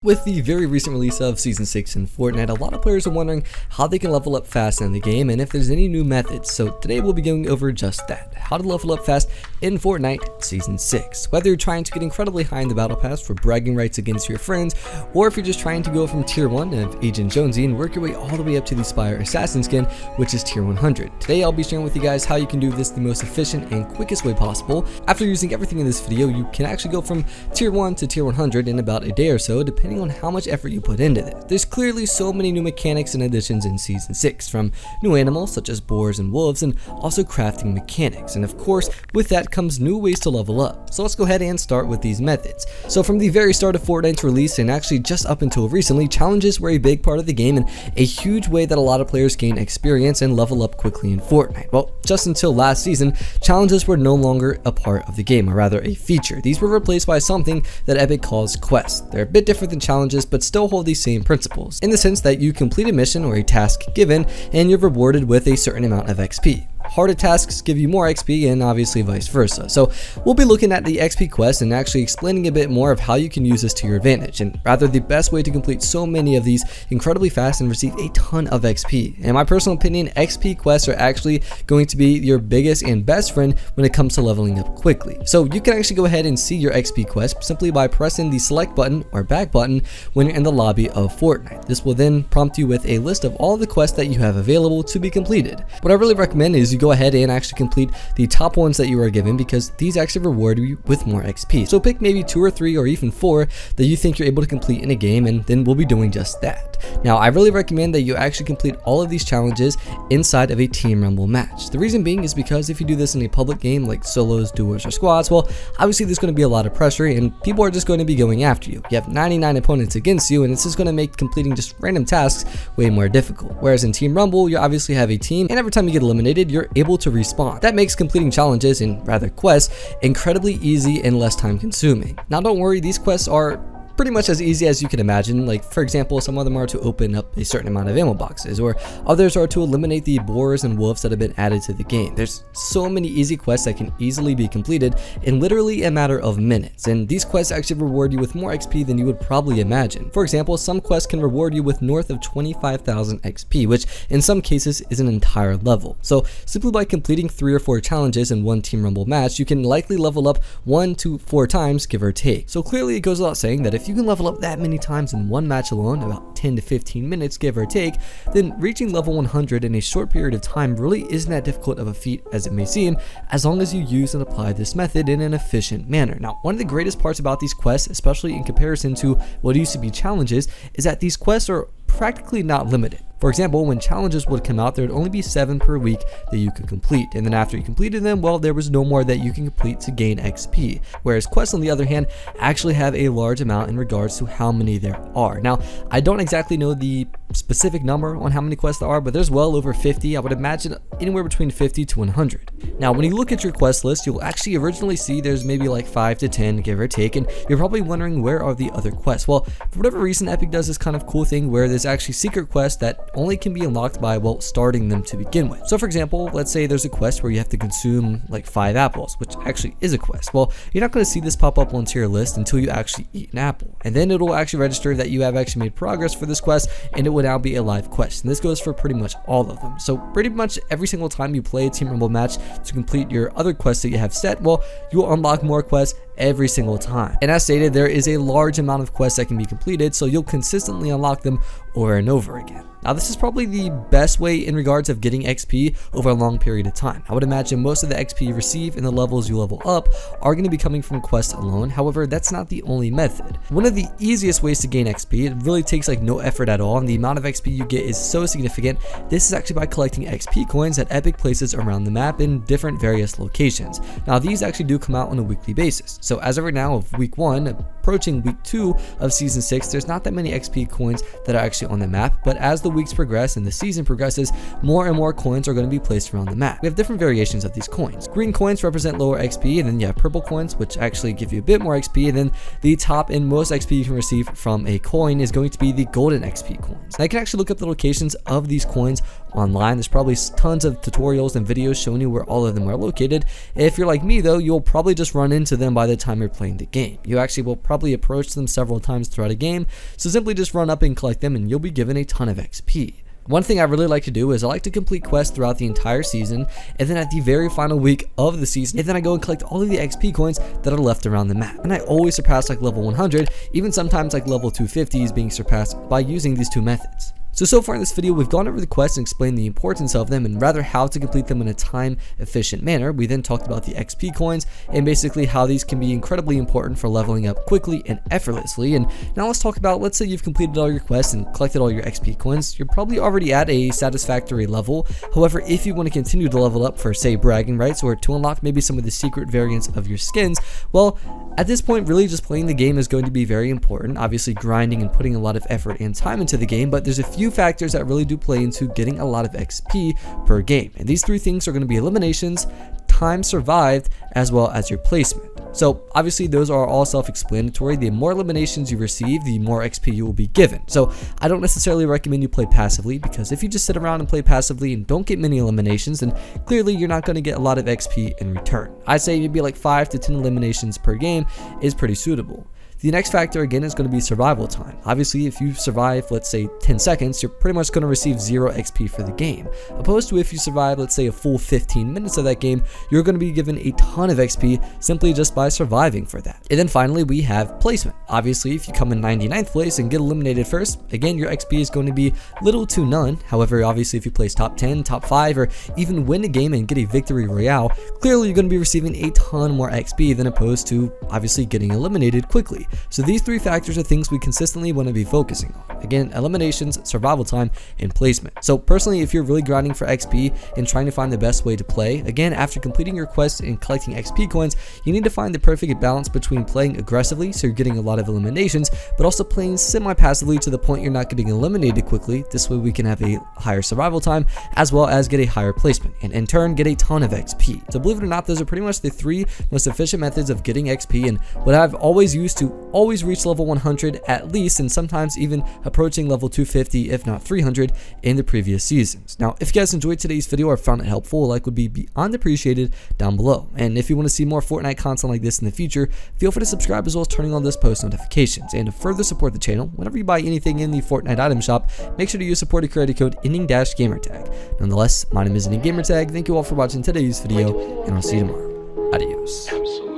With the very recent release of Season 6 in Fortnite, a lot of players are wondering how they can level up fast in the game and if there's any new methods. So today we'll be going over just that, how to level up fast in Fortnite Season 6. Whether you're trying to get incredibly high in the battle pass for bragging rights against your friends, or if you're just trying to go from tier 1 of Agent Jonesy and work your way all the way up to the Spire Assassin skin, which is tier 100. Today I'll be sharing with you guys how you can do this the most efficient and quickest way possible. After using everything in this video, you can actually go from tier 1 to tier 100 in about a day or so, depending on how much effort you put into this. There's clearly so many new mechanics and additions in Season 6, from new animals such as boars and wolves, and also crafting mechanics. And of course, with that comes new ways to level up. So let's go ahead and start with these methods. So from the very start of Fortnite's release, and actually just up until recently, challenges were a big part of the game and a huge way that a lot of players gain experience and level up quickly in Fortnite. Well, just until last season, challenges were no longer a part of the game, or rather a feature. These were replaced by something that Epic calls quests. They're a bit different than challenges, but still hold these same principles, in the sense that you complete a mission or a task given, and you're rewarded with a certain amount of XP. Harder tasks give you more XP, and obviously vice versa. So we'll be looking at the XP quest and actually explaining a bit more of how you can use this to your advantage, and rather the best way to complete so many of these incredibly fast and receive a ton of XP. In my personal opinion, XP quests are actually going to be your biggest and best friend when it comes to leveling up quickly. So you can actually go ahead and see your XP quest simply by pressing the select button or back button when you're in the lobby of Fortnite. This will then prompt you with a list of all the quests that you have available to be completed. What I really recommend is you go ahead and actually complete the top ones that you are given, because these actually reward you with more XP. So pick maybe 2 or 3 or even 4 that you think you're able to complete in a game, and then we'll be doing just that. Now, I really recommend that you actually complete all of these challenges inside of a Team Rumble match. The reason being is because if you do this in a public game like solos, duos, or squads, well, obviously there's going to be a lot of pressure and people are just going to be going after you. You have 99 opponents against you, and this is going to make completing just random tasks way more difficult. Whereas in Team Rumble, you obviously have a team, and every time you get eliminated, you're able to respawn. That makes completing challenges, and rather quests, incredibly easy and less time consuming. Now don't worry, these quests are pretty much as easy as you can imagine. Like, for example, some of them are to open up a certain amount of ammo boxes, or others are to eliminate the boars and wolves that have been added to the game. There's so many easy quests that can easily be completed in literally a matter of minutes, and these quests actually reward you with more XP than you would probably imagine. For example, some quests can reward you with north of 25,000 XP, which in some cases is an entire level. So simply by completing 3 or 4 challenges in one Team Rumble match, you can likely level up 1 to 4 times, give or take. So clearly it goes without saying that if you can level up that many times in one match alone, about 10 to 15 minutes give or take, then reaching level 100 in a short period of time really isn't that difficult of a feat as it may seem, as long as you use and apply this method in an efficient manner. Now, one of the greatest parts about these quests, especially in comparison to what used to be challenges, is that these quests are practically not limited. For example, when challenges would come out, there would only be 7 per week that you could complete, and then after you completed them, well, there was no more that you can complete to gain XP. Whereas quests, on the other hand, actually have a large amount in regards to how many there are. Now, I don't exactly know the specific number on how many quests there are, but there's well over 50. I would imagine anywhere between 50 to 100. Now, when you look at your quest list, you'll actually originally see there's maybe like 5 to 10, give or take, and you're probably wondering, where are the other quests? Well, for whatever reason, Epic does this kind of cool thing where there's actually secret quests that only can be unlocked by, well, starting them to begin with. So for example, let's say there's a quest where you have to consume like 5 apples, which actually is a quest. Well, you're not going to see this pop up onto your list until you actually eat an apple, and then it'll actually register that you have actually made progress for this quest, and it will now be a live quest. And this goes for pretty much all of them. So pretty much every single time you play a Team Rumble match to complete your other quests that you have set, well, you will unlock more quests every single time. And as stated, there is a large amount of quests that can be completed, so you'll consistently unlock them over and over again. Now, this is probably the best way in regards of getting XP over a long period of time. I would imagine most of the XP you receive in the levels you level up are going to be coming from quests alone. However, that's not the only method. One of the easiest ways to gain XP, it really takes like no effort at all, and the amount of XP you get is so significant. This is actually by collecting XP coins that Epic places around the map in different various locations. Now, these actually do come out on a weekly basis. So as of right now of week 1, approaching week 2 of Season 6, there's not that many XP coins that are actually on the map, but as the weeks progress and the season progresses, more and more coins are going to be placed around the map. We have different variations of these coins. Green coins represent lower XP, and then you have purple coins, which actually give you a bit more XP, and then the top and most XP you can receive from a coin is going to be the golden XP coins. Now, you can actually look up the locations of these coins online. There's probably tons of tutorials and videos showing you where all of them are located. If you're like me though, you'll probably just run into them by the time you're playing the game. You actually will probably approach them several times throughout a game, so simply just run up and collect them and you'll be given a ton of XP. One thing I really like to do is I like to complete quests throughout the entire season, and then at the very final week of the season, and then I go and collect all of the XP coins that are left around the map. And I always surpass like level 100, even sometimes like level 250 is being surpassed by using these two methods. So far in this video, we've gone over the quests and explained the importance of them and rather how to complete them in a time efficient manner. We then talked about the XP coins and basically how these can be incredibly important for leveling up quickly and effortlessly. And now let's talk about, let's say you've completed all your quests and collected all your XP coins. You're probably already at a satisfactory level. However, if you want to continue to level up for, say, bragging rights or to unlock maybe some of the secret variants of your skins, well, at this point, really just playing the game is going to be very important. Obviously grinding and putting a lot of effort and time into the game, but there's a few factors that really do play into getting a lot of XP per game. And these three things are going to be eliminations, time survived, as well as your placement. So obviously those are all self-explanatory. The more eliminations you receive, the more XP you will be given. So I don't necessarily recommend you play passively, because if you just sit around and play passively and don't get many eliminations, then clearly you're not going to get a lot of XP in return. I'd say maybe like 5 to 10 eliminations per game is pretty suitable. The next factor again is going to be survival time. Obviously, if you survive, let's say 10 seconds, you're pretty much going to receive 0 XP for the game. Opposed to if you survive, let's say a full 15 minutes of that game, you're going to be given a ton of XP simply just by surviving for that. And then finally, we have placement. Obviously, if you come in 99th place and get eliminated first, again, your XP is going to be little to none. However, obviously, if you place top 10, top 5, or even win a game and get a victory royale, clearly you're going to be receiving a ton more XP than opposed to obviously getting eliminated quickly. So these three factors are things we consistently want to be focusing on. Again, eliminations, survival time, and placement. So personally, if you're really grinding for XP and trying to find the best way to play, again, after completing your quests and collecting XP coins, you need to find the perfect balance between playing aggressively, so you're getting a lot of eliminations, but also playing semi-passively to the point you're not getting eliminated quickly. This way we can have a higher survival time, as well as get a higher placement, and in turn get a ton of XP. So believe it or not, those are pretty much the three most efficient methods of getting XP, and what I've always used to always reach level 100 at least, and sometimes even approaching level 250 if not 300 in the previous seasons. Now if you guys enjoyed today's video or found it helpful, a like would be beyond appreciated down below. And if you want to see more Fortnite content like this in the future, feel free to subscribe as well as turning on those post notifications. And to further support the channel, whenever you buy anything in the Fortnite item shop, make sure to use supported creator code ending-gamertag. Nonetheless, my name is ending-gamertag. Thank you all for watching today's video, and I'll see you tomorrow. Adios.